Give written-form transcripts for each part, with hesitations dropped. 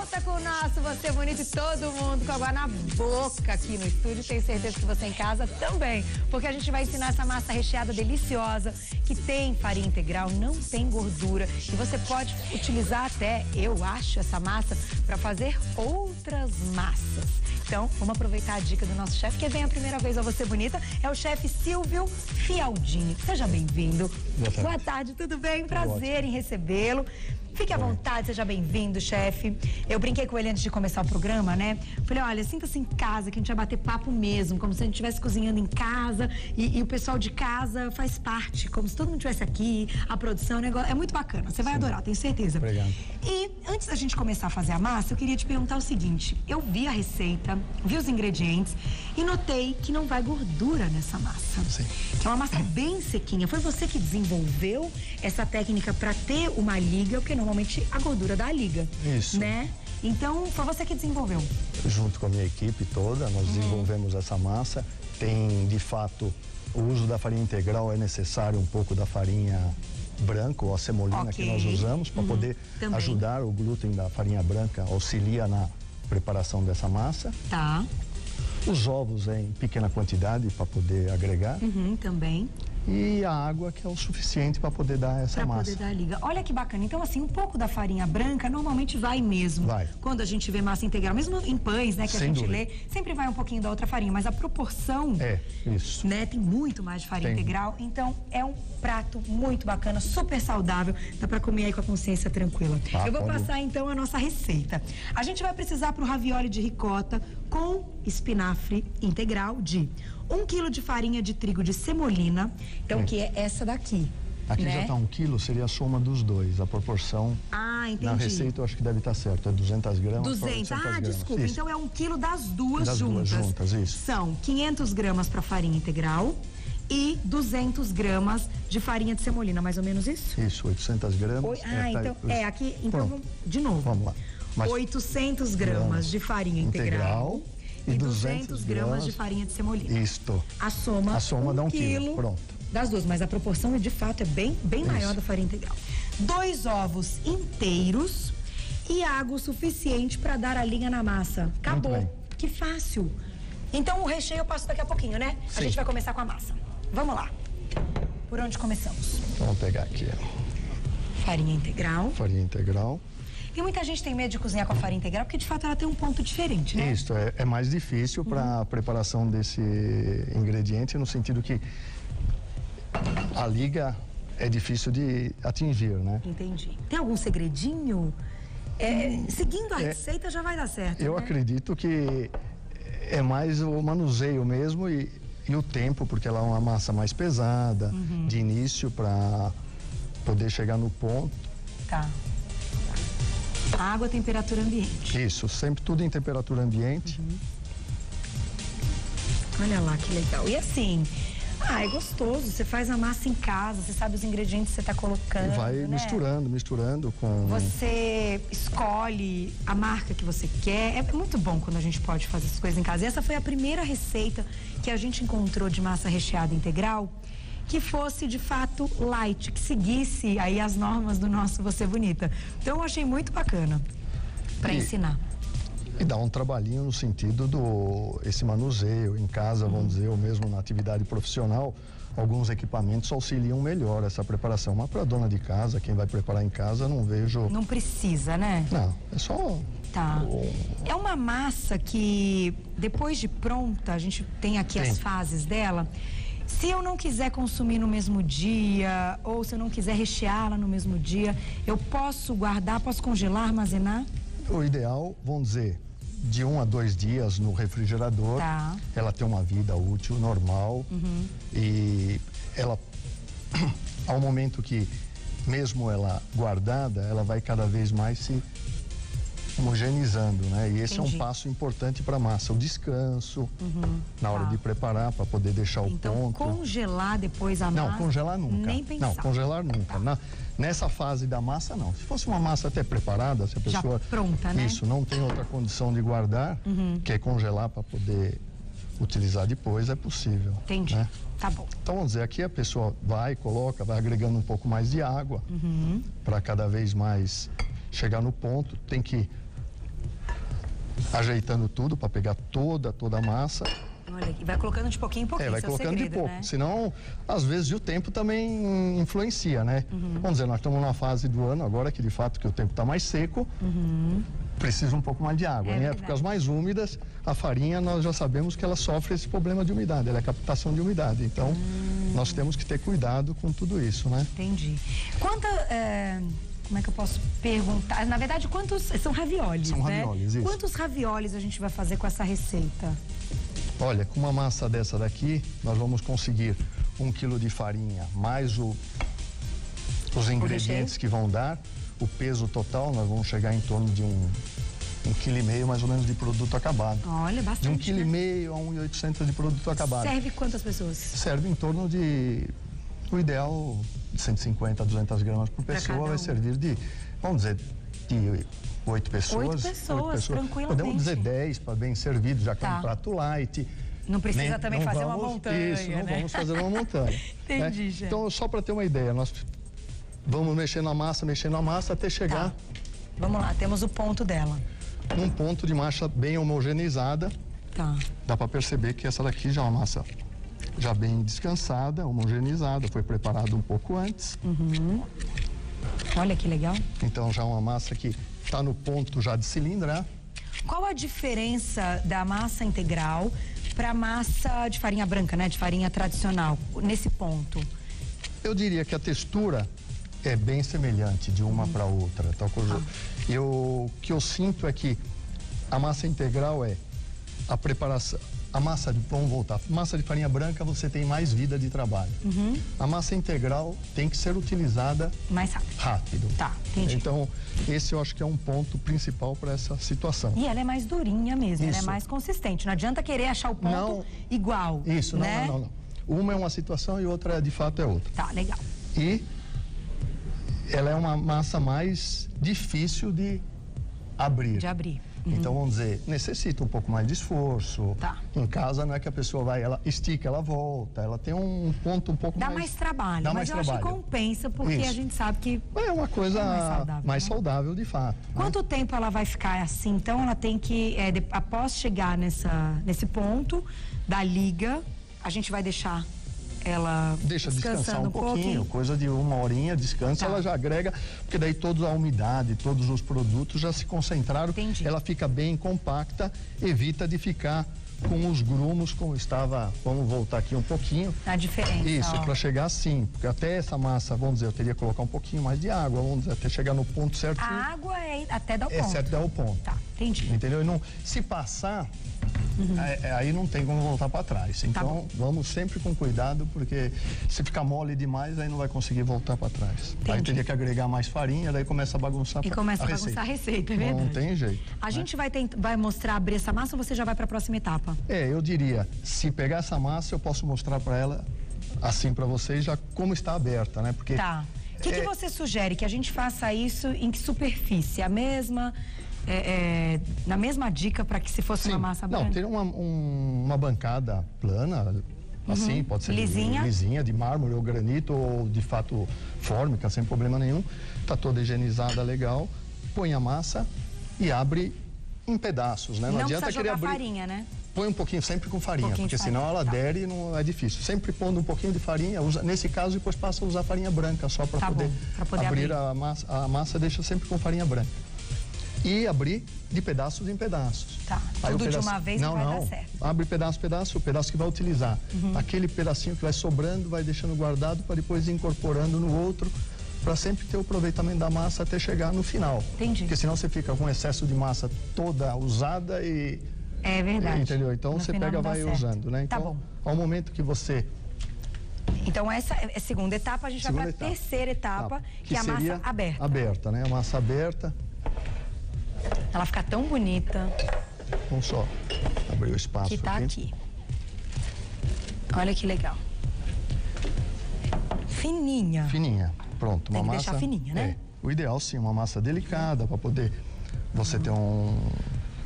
volta com o nosso Você Bonito e todo mundo com água na boca aqui no estúdio. Tenho certeza que você em casa também, porque a gente vai ensinar essa massa recheada deliciosa, que tem farinha integral, não tem gordura. E você pode utilizar até, eu acho, essa massa para fazer outras massas. Então, vamos aproveitar a dica do nosso chefe, que vem a primeira vez ao Você Bonita, é o chefe Silvio Fialdini. Seja bem-vindo. Boa tarde, tudo bem? Prazer em recebê-lo. Fique à vontade, seja bem-vindo, chefe. Eu brinquei com ele antes de começar o programa, né? Falei, olha, sinta-se em casa, que a gente vai bater papo mesmo, como se a gente estivesse cozinhando em casa e o pessoal de casa faz parte, como se todo mundo estivesse aqui, a produção, o negócio. É muito bacana, você vai adorar, tenho certeza. Obrigado. E antes da gente começar a fazer a massa, eu queria te perguntar o seguinte, eu vi a receita, vi os ingredientes e notei que não vai gordura nessa massa. Sim. Que é uma massa bem sequinha. Foi você que desenvolveu essa técnica para ter uma liga, porque normalmente a gordura dá a liga. Isso. Né? Então, foi você que desenvolveu. Junto com a minha equipe toda, nós desenvolvemos essa massa. Tem, de fato, o uso da farinha integral, é necessário um pouco da farinha branca, ou a semolina que nós usamos, para poder ajudar o glúten da farinha branca, auxilia na preparação dessa massa. Tá. Os ovos em pequena quantidade para poder agregar. Também. E a água, que é o suficiente para poder dar essa massa. Para poder dar a liga. Olha que bacana. Então, assim, um pouco da farinha branca normalmente vai mesmo. Vai. Quando a gente vê massa integral, mesmo em pães, né, que Sem a gente dúvida. lê, sempre vai um pouquinho da outra farinha, mas a proporção, É, isso. né, tem muito mais de farinha Tem. integral. Então, é um prato muito bacana, super saudável. Dá para comer aí com a consciência tranquila. Eu vou passar, então, a nossa receita. A gente vai precisar para o ravioli de ricota com espinafre integral de 1 quilo de farinha de trigo de semolina, então que é essa daqui. Aqui né? já está 1 quilo, seria a soma dos dois. A proporção entendi. na receita eu acho que deve estar certo. É 200 gramas. 200. 800 gramas. Desculpa. Isso. Então é 1 quilo das duas Das juntas. duas juntas, isso. São 500 gramas para farinha integral e 200 gramas de farinha de semolina, mais ou menos isso? Isso, 800 gramas. Aqui, então, Pronto. de novo. Vamos lá. Mas 800 gramas de farinha integral e 200 gramas de farinha de semolina. Isto. A soma dá 1 quilo. quilo. Pronto. Das duas, mas a proporção de fato é bem maior da farinha integral. 2 ovos inteiros e água o suficiente para dar a linha na massa. Acabou. Muito bem. Que fácil. Então o recheio eu passo daqui a pouquinho, né? Sim. A gente vai começar com a massa. Vamos lá. Por onde começamos? Vamos pegar aqui. Farinha integral. Farinha integral. E muita gente tem medo de cozinhar com a farinha integral, porque de fato ela tem um ponto diferente, né? Isso, é mais difícil para a preparação desse ingrediente, no sentido que a liga é difícil de atingir, né? Entendi. Tem algum segredinho? Seguindo a receita já vai dar certo, Eu né? acredito que é mais o manuseio mesmo e o tempo, porque ela é uma massa mais pesada, de início, para poder chegar no ponto. Tá. Água, temperatura ambiente. Isso, sempre tudo em temperatura ambiente. Olha lá que legal. E assim, é gostoso. Você faz a massa em casa, você sabe os ingredientes que você está colocando. E vai né? misturando com... Você escolhe a marca que você quer. É muito bom quando a gente pode fazer essas coisas em casa. E essa foi a primeira receita que a gente encontrou de massa recheada integral que fosse de fato light, que seguisse aí as normas do nosso Você Bonita. Então eu achei muito bacana para ensinar. E dá um trabalhinho no sentido esse manuseio em casa, vamos dizer, ou mesmo na atividade profissional, alguns equipamentos auxiliam melhor essa preparação. Mas para dona de casa, quem vai preparar em casa, não vejo... Não precisa, né? Não, é só... Tá. É uma massa que, depois de pronta, a gente tem aqui as fases dela. Se eu não quiser consumir no mesmo dia, ou se eu não quiser recheá-la no mesmo dia, eu posso guardar, posso congelar, armazenar? O ideal, vamos dizer, de 1 a 2 dias no refrigerador. Tá. Ela tem uma vida útil, normal. E ela, ao momento que, mesmo ela guardada, ela vai cada vez mais se homogeneizando, né? E esse é um passo importante para a massa, o descanso na hora de preparar, para poder deixar o ponto. Então, congelar depois a massa? Não, congelar nunca. Nem pensar. Não, congelar nunca. Tá. Nessa fase da massa, não. Se fosse uma massa até preparada, se a pessoa... Já pronta, né? Isso, não tem outra condição de guardar, quer congelar para poder utilizar depois, é possível. Entendi. Né? Tá bom. Então, vamos dizer, aqui a pessoa vai agregando um pouco mais de água para cada vez mais chegar no ponto. Tem que ajeitando tudo para pegar toda a massa. Olha aqui, vai colocando de pouquinho em pouquinho, vai colocando de pouco, né? Senão, às vezes, o tempo também influencia, né? Vamos dizer, nós estamos numa fase do ano agora que, de fato, que o tempo está mais seco, precisa um pouco mais de água. Em épocas mais úmidas, a farinha, nós já sabemos que ela sofre esse problema de umidade, ela é captação de umidade. Então, nós temos que ter cuidado com tudo isso, né? Entendi. Como é que eu posso perguntar? Na verdade, quantos... São raviolis, né? São raviolis, isso. Quantos raviolis a gente vai fazer com essa receita? Olha, com uma massa dessa daqui, nós vamos conseguir 1 quilo de farinha, mais os ingredientes que vão dar, o peso total, nós vamos chegar em torno de 1,5 kg mais ou menos de produto acabado. Olha, bastante, de 1,5 kg a 1,8 de produto acabado. Serve quantas pessoas? Serve em torno de, o ideal, de 150 a 200 gramas por pessoa, vai servir de, vamos dizer, de 8 pessoas. 8 pessoas, tranquilamente. Podemos dizer 10 para bem servido, já que é um prato light. Não precisa também fazer uma montanha, Isso, não né? vamos fazer uma montanha. Entendi, né? Então, só para ter uma ideia, nós vamos mexendo a massa até chegar... Tá. Vamos lá, temos o ponto dela. Um ponto de massa bem homogeneizada. Tá. Dá para perceber que essa daqui já é uma massa já bem descansada, homogeneizada, foi preparada um pouco antes. Olha que legal. Então, já uma massa que está no ponto já de cilindrar. Qual a diferença da massa integral para massa de farinha branca, né? De farinha tradicional, nesse ponto? Eu diria que a textura é bem semelhante de uma para outra. Tal coisa. O que eu sinto é que a massa integral é a preparação. A massa de farinha branca você tem mais vida de trabalho. A massa integral tem que ser utilizada mais rápido. Tá, entendi. Então, esse eu acho que é um ponto principal para essa situação. E ela é mais durinha mesmo, ela é mais consistente. Não adianta querer achar o ponto igual. Isso, né? não. Uma é uma situação e outra, de fato, é outra. Tá, legal. E ela é uma massa mais difícil de abrir. Então, vamos dizer, necessita um pouco mais de esforço. Tá. Em casa não é que a pessoa vai, ela estica, ela volta, ela tem um ponto um pouco mais... Dá mais trabalho, mas eu acho que compensa, porque a gente sabe que... É uma coisa mais saudável, de fato. Quanto tempo ela vai ficar assim? Então, ela tem que, após chegar nesse ponto da liga, a gente vai deixar... Ela deixa descansar um pouquinho, coisa de 1 horinha, descansa, ela já agrega, porque daí toda a umidade, todos os produtos já se concentraram, ela fica bem compacta, evita de ficar com os grumos como estava, vamos voltar aqui um pouquinho. A diferença. Isso, para chegar assim, porque até essa massa, vamos dizer, eu teria que colocar um pouquinho mais de água, vamos dizer, até chegar no ponto certo. A água é até dar o ponto. Certo, dar o ponto. Tá, entendi. Entendeu? E não, se passar, aí não tem como voltar para trás. Então, vamos sempre com cuidado, porque se ficar mole demais, aí não vai conseguir voltar para trás. Aí teria que agregar mais farinha, daí começa a bagunçar a receita, é verdade. Não tem jeito. A gente vai mostrar abrir essa massa ou você já vai para a próxima etapa? Eu diria, se pegar essa massa, eu posso mostrar para ela, assim para vocês, já como está aberta, né? Porque... Tá. O que você sugere? Que a gente faça isso em que superfície? A mesma... na mesma dica para que se fosse uma massa branca? Não, ter uma bancada plana, assim, pode ser lisinha, de mármore ou granito, ou de fato fórmica, sem problema nenhum. Tá toda higienizada, legal. Põe a massa e abre em pedaços, né? Não adianta querer abrir farinha, né? Põe um pouquinho sempre com farinha, porque senão ela adere e não é difícil. Sempre pondo um pouquinho de farinha, nesse caso depois passa a usar farinha branca só para poder abrir a massa. A massa deixa sempre com farinha branca. E abrir de pedaços em pedaços. Tá, tudo de uma vez não vai dar certo. Abre pedaço, o pedaço que vai utilizar. Aquele pedacinho que vai sobrando, vai deixando guardado para depois ir incorporando no outro, para sempre ter o aproveitamento da massa até chegar no final. Entendi. Porque senão você fica com excesso de massa toda usada e... É verdade. Entendeu? Então você pega e vai usando, né? Então, tá bom. Ao momento que você... Então essa é a segunda etapa, a gente vai para a terceira etapa, que é a massa aberta. Aberta, né? A massa aberta. Ela fica tão bonita. Vamos só abrir o espaço que tá aqui. Olha que legal. Fininha. Fininha. Pronto, uma massa... Tem que deixar fininha, né? O ideal, sim, uma massa delicada para poder você ter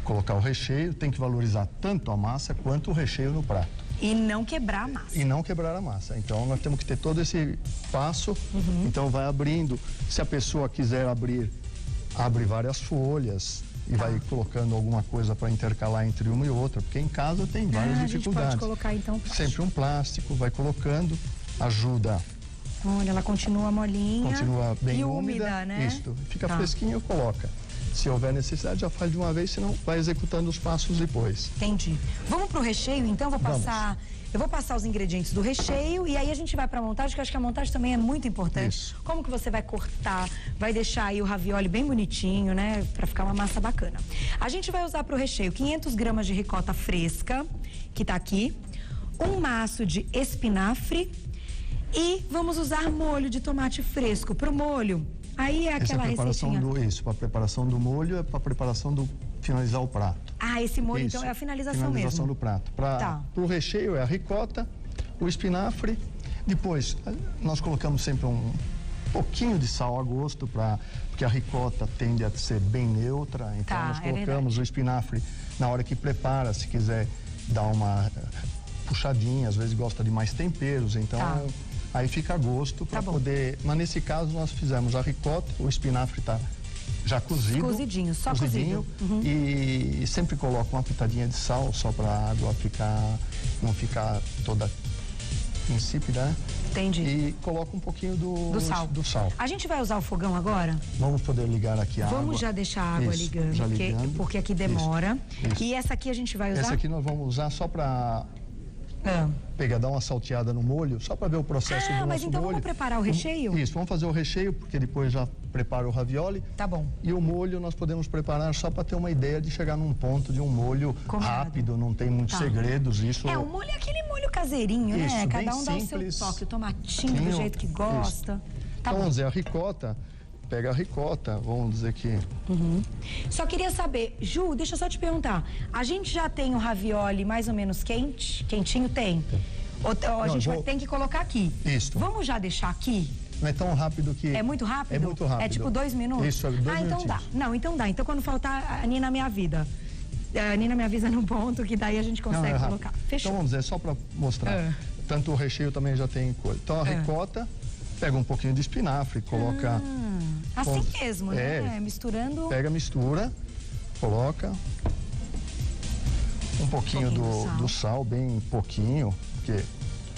colocar o recheio, tem que valorizar tanto a massa quanto o recheio no prato. E não quebrar a massa. E não quebrar a massa. Então, nós temos que ter todo esse passo. Então, vai abrindo. Se a pessoa quiser abrir, abre várias folhas. e vai colocando alguma coisa para intercalar entre uma e outra, porque em casa tem várias dificuldades. A gente pode colocar então sempre um plástico, vai colocando, ajuda. Olha, ela continua molinha. Continua bem e úmida, né? Isso, fica fresquinho, coloca. Se houver necessidade, já faz de uma vez, senão vai executando os passos depois. Entendi. Vamos pro recheio, então? Eu vou passar os ingredientes do recheio e aí a gente vai pra montagem, que eu acho que a montagem também é muito importante. Isso. Como que você vai cortar, vai deixar aí o ravioli bem bonitinho, né? Pra ficar uma massa bacana. A gente vai usar pro recheio 500 gramas de ricota fresca, que tá aqui, um maço de espinafre e vamos usar molho de tomate fresco. Pro molho, aí é aquela receitinha. Para a preparação do molho, é para a preparação do finalizar o prato. Ah, esse molho então é a finalização mesmo. Do prato. Para o recheio é a ricota, o espinafre. Depois, nós colocamos sempre um pouquinho de sal a gosto, porque a ricota tende a ser bem neutra. Então nós colocamos o espinafre na hora que prepara, se quiser dar uma puxadinha, às vezes gosta de mais temperos, então aí fica a gosto para poder. Mas nesse caso nós fizemos a ricota, o espinafre está já cozido. Cozidinho, só cozido. E sempre coloco uma pitadinha de sal, só para a água não ficar toda insípida, né? Entendi. E coloco um pouquinho do sal. A gente vai usar o fogão agora? Vamos poder ligar aqui a água. Vamos já deixar a água ligando, porque aqui demora. Isso. E essa aqui a gente vai usar? Essa aqui nós vamos usar só para dar uma salteada no molho, só para ver o processo do nosso molho. Mas então vamos preparar o recheio? Isso, vamos fazer o recheio, porque depois já prepara o ravioli. Tá bom. E o molho nós podemos preparar só para ter uma ideia de chegar num ponto de um molho rápido, não tem muitos segredos. Isso. O molho é aquele molho caseirinho, isso, né? Cada um simples, dá o seu toque, o tomatinho do jeito que gosta. Tá bom. Vamos dizer, a ricota. Pega a ricota, vamos dizer que... Só queria saber, Ju, deixa eu só te perguntar. A gente já tem o ravioli mais ou menos quentinho? Tem? Ou a gente tem que colocar aqui? Isso. Vamos já deixar aqui? Não é tão rápido que... É muito rápido? É muito rápido. É tipo 2 minutos? Isso, 2 minutos. Então dá. Não, então dá. Então quando faltar, a Nina me avisa. A Nina me avisa no ponto, que daí a gente consegue colocar. Fechou. Então vamos dizer, só para mostrar. Tanto o recheio também já tem coisa. Então a ricota, pega um pouquinho de espinafre, coloca... Assim mesmo, né? Misturando... Pega, mistura, coloca um pouquinho do sal, bem pouquinho, porque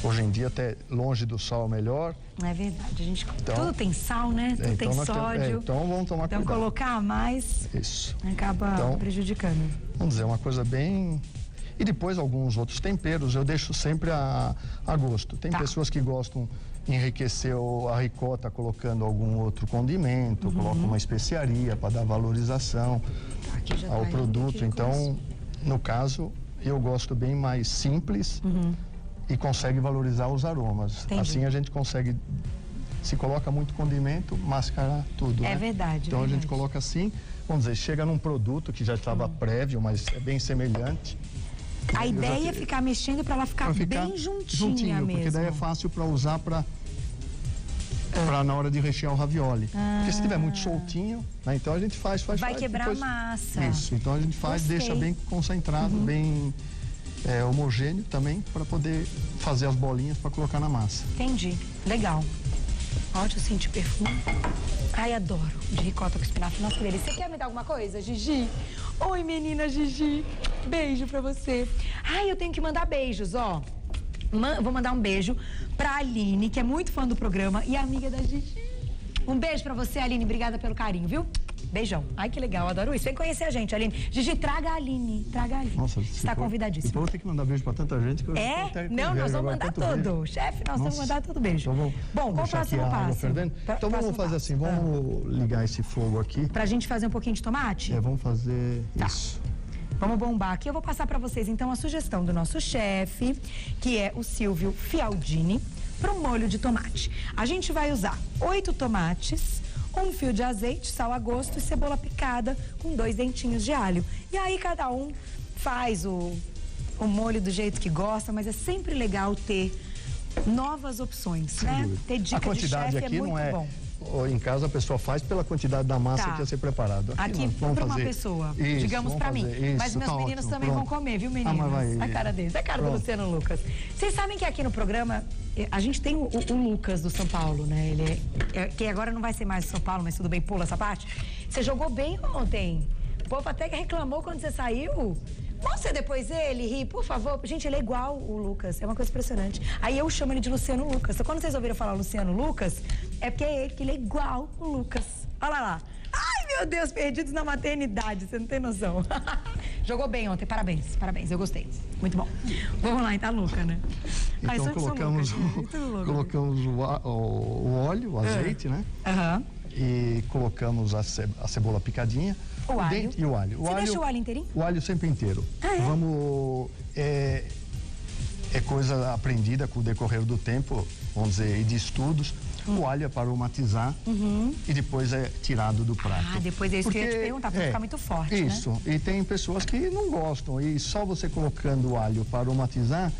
hoje em dia até longe do sal melhor. É verdade, tudo tem sal, né? Tudo tem sódio. Então vamos tomar cuidado. Então colocar a mais acaba prejudicando. Vamos dizer, uma coisa bem... E depois alguns outros temperos eu deixo sempre a gosto. Tem pessoas que gostam de enriquecer a ricota colocando algum outro condimento, coloca uma especiaria para dar valorização ao produto. Então, no caso, eu gosto bem mais simples e consegue valorizar os aromas. Entendi. Assim a gente consegue, se coloca muito condimento, mascarar tudo. É verdade. Então a gente coloca assim, vamos dizer, chega num produto que já estava prévio, mas é bem semelhante. A ideia é ficar mexendo para ela ficar bem juntinha mesmo. Porque daí é fácil para usar para na hora de rechear o ravioli. Porque se estiver muito soltinho, né, então a gente faz. Vai quebrar depois, a massa. Isso, então a gente faz, deixa bem concentrado, bem homogêneo também, para poder fazer as bolinhas para colocar na massa. Entendi, legal. Ótimo, senti perfume. Ai, adoro, de ricota com espinafre. Nossa, que delícia. Você quer me dar alguma coisa, Gigi? Oi, menina Gigi. Beijo pra você. Ai, eu tenho que mandar beijos, ó. Vou mandar um beijo pra Aline, que é muito fã do programa e amiga da Gigi. Um beijo pra você, Aline. Obrigada pelo carinho, viu? Beijão. Ai, que legal, adoro isso. Vem conhecer a gente, Aline. Gigi, traga a Aline. Traga a Aline. Nossa, está convidadíssima. Depois eu vou ter que mandar beijo pra tanta gente que eu Não, nós vamos mandar tudo. Chefe, nós vamos mandar tudo beijo. Então, bom, qual o próximo passo? Então vamos fazer assim, vamos ligar esse fogo aqui. Pra gente fazer um pouquinho de tomate? Vamos fazer isso. Vamos bombar aqui. Eu vou passar para vocês, então, a sugestão do nosso chefe, que é o Silvio Fialdini, para o molho de tomate. A gente vai usar 8 tomates, 1 fio de azeite, sal a gosto e cebola picada com 2 dentinhos de alho. E aí cada um faz o molho do jeito que gosta, mas é sempre legal ter novas opções, né? Ter dica de chefe é muito bom. Em casa a pessoa faz pela quantidade da massa que ia ser preparada. Aqui para uma pessoa, digamos para mim. Mas meus meninos também vão comer, viu, meninas? A cara deles, a cara do Luciano Lucas. Vocês sabem que aqui no programa a gente tem o Lucas do São Paulo, né? Ele que agora não vai ser mais do São Paulo, mas tudo bem, pula essa parte. Você jogou bem ontem. O povo até que reclamou quando você saiu. Mostra depois ele, Ri, por favor. Gente, ele é igual o Lucas. É uma coisa impressionante. Aí eu chamo ele de Luciano Lucas. Então, quando vocês ouviram falar Luciano Lucas, é porque é ele, que ele é igual o Lucas. Olha lá. Ai, meu Deus, perdidos na maternidade. Você não tem noção. Jogou bem ontem. Parabéns, parabéns. Eu gostei. Muito bom. Vamos lá, então, Luca, né? Então, colocamos o óleo, o azeite, né? Aham. E colocamos a cebola picadinha. O alho. E o alho. Você deixa o alho inteirinho? O alho sempre inteiro. Ah, é? Vamos... É coisa aprendida com o decorrer do tempo, vamos dizer, e de estudos. O alho é para aromatizar e depois é tirado do prato. Ah, depois é isso que eu ia te perguntar, porque fica muito forte, isso. Né? E tem pessoas que não gostam. E só você colocando o alho para aromatizar,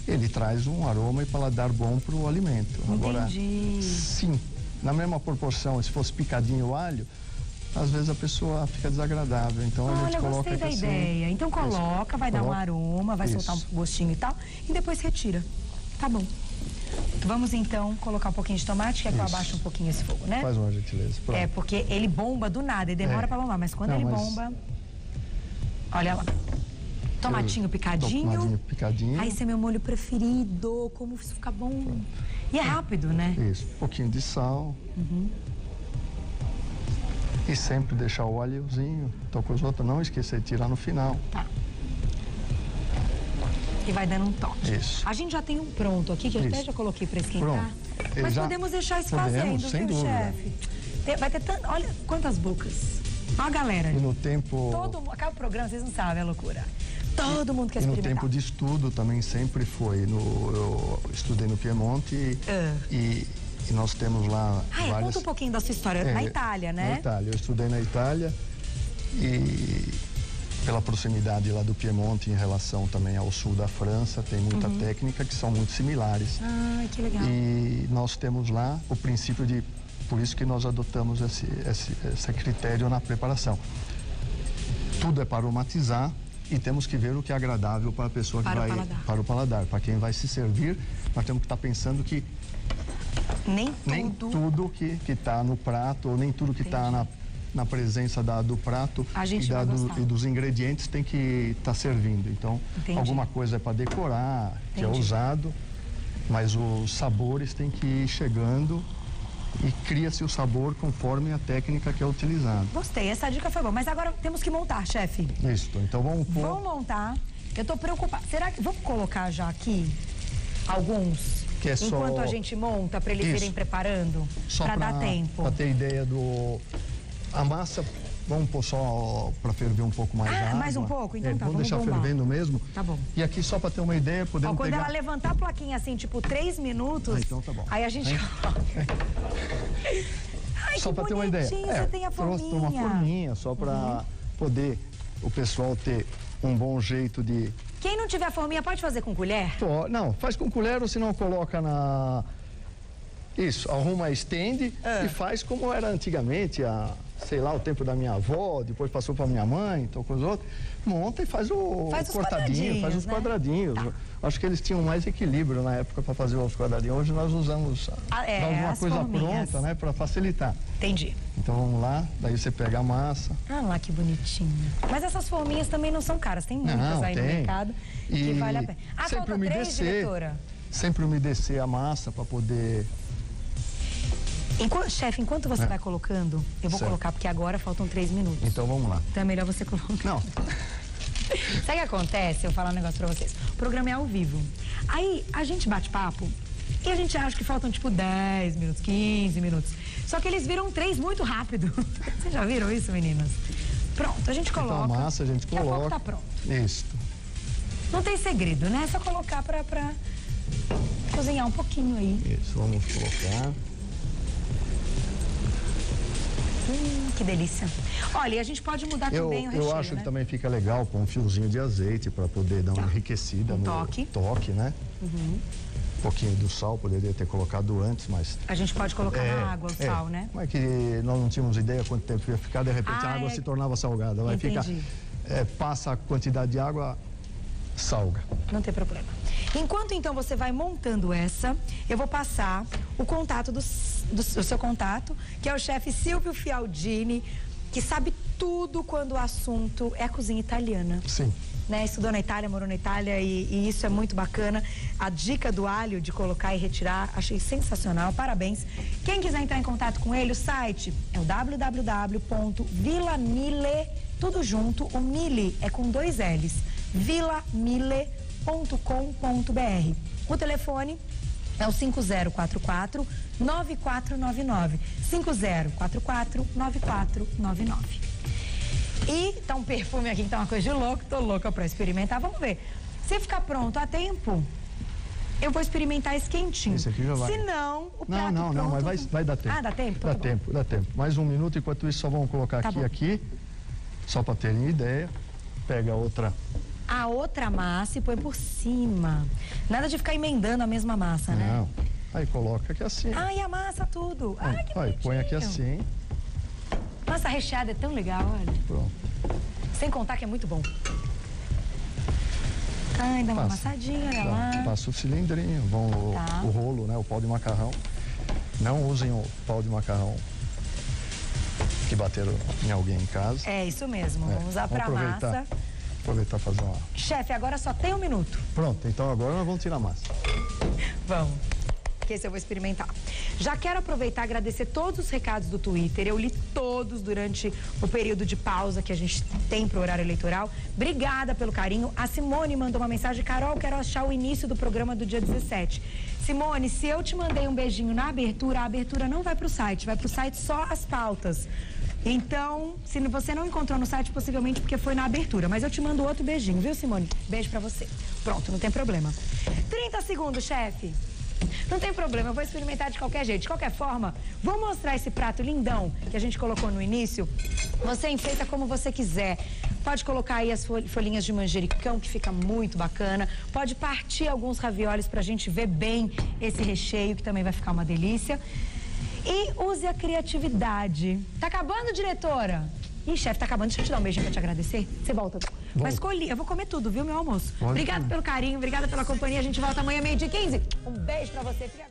ele traz um aroma e paladar bom para o alimento. Agora, sim, na mesma proporção, se fosse picadinho o alho, às vezes a pessoa fica desagradável. Então a gente coloca gostei da ideia. Então coloca, vai dar um aroma, vai soltar um gostinho e tal, e depois retira. Tá bom. Vamos então colocar um pouquinho de tomate, que é que eu abaixo um pouquinho esse fogo, né? Faz uma gentileza. Pronto. É, porque ele bomba do nada, ele demora pra bombar, mas quando bomba... Olha lá. Tomatinho picadinho. Tomatinho picadinho. Aí esse é meu molho preferido, como isso fica bom. E é rápido, né? Isso, um pouquinho de sal. E sempre deixar o óleozinho, então com os outros, não esquecer de tirar no final. Tá. E vai dando um toque. Isso. A gente já tem um pronto aqui, que eu até já coloquei para esquentar. Pronto. Mas podemos deixar isso fazendo, sem viu, dúvida. chefe? Vai ter tanto... Olha quantas bocas. Olha a galera. E no tempo... Acaba o programa, vocês não sabem, é loucura. Todo mundo quer experimentar. E no tempo de estudo também sempre foi. Eu estudei no Piemonte e nós temos lá várias... Conta um pouquinho da sua história. Na Itália, né? Na Itália. Eu estudei na Itália e pela proximidade lá do Piemonte em relação também ao sul da França, tem muita técnica que são muito similares. Ah, que legal. E nós temos lá o princípio de... Por isso que nós adotamos esse critério na preparação. Tudo é para aromatizar e temos que ver o que é agradável para a pessoa que vai... Para o paladar. Para quem vai se servir, nós temos que estar pensando que nem tudo que está no prato, ou nem tudo que está na presença do prato e dos ingredientes tem que estar servindo. Então, alguma coisa é para decorar, que é usado, mas os sabores têm que ir chegando e cria-se o sabor conforme a técnica que é utilizada. Gostei, essa dica foi boa. Mas agora temos que montar, chefe. Isso, então vamos pôr... Vamos montar. Eu tô preocupada. Será que... Vamos colocar já aqui alguns... Que é enquanto a gente monta, para eles irem preparando, para dar tempo. Para ter ideia a massa, vamos pôr só para ferver um pouco mais água. Mais um pouco? Então tá, vamos deixar fervendo mesmo. Tá bom. E aqui só para ter uma ideia, podemos quando ela levantar a plaquinha assim, tipo 3 minutos, então tá bom. Aí a gente coloca. Ai, só para ter uma ideia. Você tem a forminha. Uma forminha, só para poder o pessoal ter um bom jeito de... Quem não tiver forminha pode fazer com colher? Não, faz com colher ou se não coloca na... Isso, arruma, estende e faz como era antigamente, sei lá, o tempo da minha avó, depois passou para minha mãe, então com os outros. Monta e faz o cortadinho, faz os quadradinhos. Tá. Acho que eles tinham mais equilíbrio na época para fazer os quadradinhos. Hoje nós usamos alguma coisa pronta, né, para facilitar. Entendi. Então vamos lá, daí você pega a massa. Ah lá, que bonitinho. Mas essas forminhas também não são caras, tem muitas aí no mercado que vale a pena. Sempre umedecer, sempre umedecer a massa para poder... Chefe, enquanto você vai colocando, eu vou colocar, porque agora faltam 3 minutos. Então vamos lá. Então é melhor você colocar. Não. Sabe o que acontece? Eu vou falar um negócio pra vocês. O programa é ao vivo. Aí a gente bate papo e a gente acha que faltam tipo 10 minutos, 15 minutos. Só que eles viram 3 muito rápido. Vocês já viram isso, meninas? Pronto, a gente coloca. Então a massa a gente coloca. Daqui a pouco tá pronto. Isso. Não tem segredo, né? É só colocar pra cozinhar um pouquinho aí. Isso, vamos colocar. Que delícia. Olha, e a gente pode mudar também o recheio, eu acho que também fica legal com um fiozinho de azeite para poder dar uma enriquecida no toque, né? Um pouquinho do sal, poderia ter colocado antes, mas... A gente pode colocar na água o sal, né? Mas que nós não tínhamos ideia quanto tempo ia ficar, de repente a água se tornava salgada. Vai ficar... passa a quantidade de água, salga. Não tem problema. Enquanto então você vai montando essa, eu vou passar o contato do seu contato, que é o chefe Silvio Fialdini, que sabe tudo quando o assunto é a cozinha italiana. Sim. Né, estudou na Itália, morou na Itália e isso é muito bacana. A dica do alho de colocar e retirar, achei sensacional, parabéns. Quem quiser entrar em contato com ele, o site é o www.villamille, tudo junto, o Mille é com 2 L's, villamille.com.br. O telefone é o 5044-9499, 5044-9499. E tá um perfume aqui que tá uma coisa de louco, tô louca pra experimentar. Vamos ver. Se ficar pronto a tempo, eu vou experimentar esse quentinho. Esse aqui já vai. Se não, o prato Não, pronto... mas vai dar tempo. Ah, dá tempo? Dá tempo, dá tempo. Mais 1 minuto, enquanto isso só vamos colocar Tá bom. aqui, só pra terem ideia. Pega a outra massa e põe por cima. Nada de ficar emendando a mesma massa, né? Não. Aí coloca aqui assim. Ah, e amassa tudo. Ah, que Aí põe aqui bonitinho. assim. Massa recheada é tão legal, olha. Pronto. Sem contar que é muito bom. Ai, dá uma amassadinha, olha lá. Passa o cilindrinho, Tá. o rolo, né? O pau de macarrão. Não usem o pau de macarrão que bateram em alguém em casa. É isso mesmo. Vamos usar pra massa. Aproveitar e fazer uma... Chefe, agora só tem 1 minuto. Pronto, então agora nós vamos tirar a massa. Vamos. Que esse eu vou experimentar. Já quero aproveitar e agradecer todos os recados do Twitter. Eu li todos durante o período de pausa que a gente tem pro horário eleitoral. Obrigada pelo carinho. A Simone mandou uma mensagem. Carol, quero achar o início do programa do dia 17. Simone, se eu te mandei um beijinho na abertura, a abertura não vai pro site. Vai pro site só as pautas. Então, se você não encontrou no site, possivelmente porque foi na abertura. Mas eu te mando outro beijinho, viu, Simone? Beijo pra você. Pronto, não tem problema. 30 segundos, chefe. Não tem problema, eu vou experimentar de qualquer jeito. De qualquer forma, vou mostrar esse prato lindão que a gente colocou no início. Você enfeita como você quiser. Pode colocar aí as folhinhas de manjericão, que fica muito bacana. Pode partir alguns raviolis pra gente ver bem esse recheio, que também vai ficar uma delícia. E use a criatividade. Tá acabando, diretora? Ih, chefe, tá acabando. Deixa eu te dar um beijinho pra te agradecer. Você volta. Mas escolhi, eu vou comer tudo, viu, meu almoço? Obrigada pelo carinho, obrigada pela companhia. A gente volta amanhã, 12h15. Um beijo pra você. Fica agora.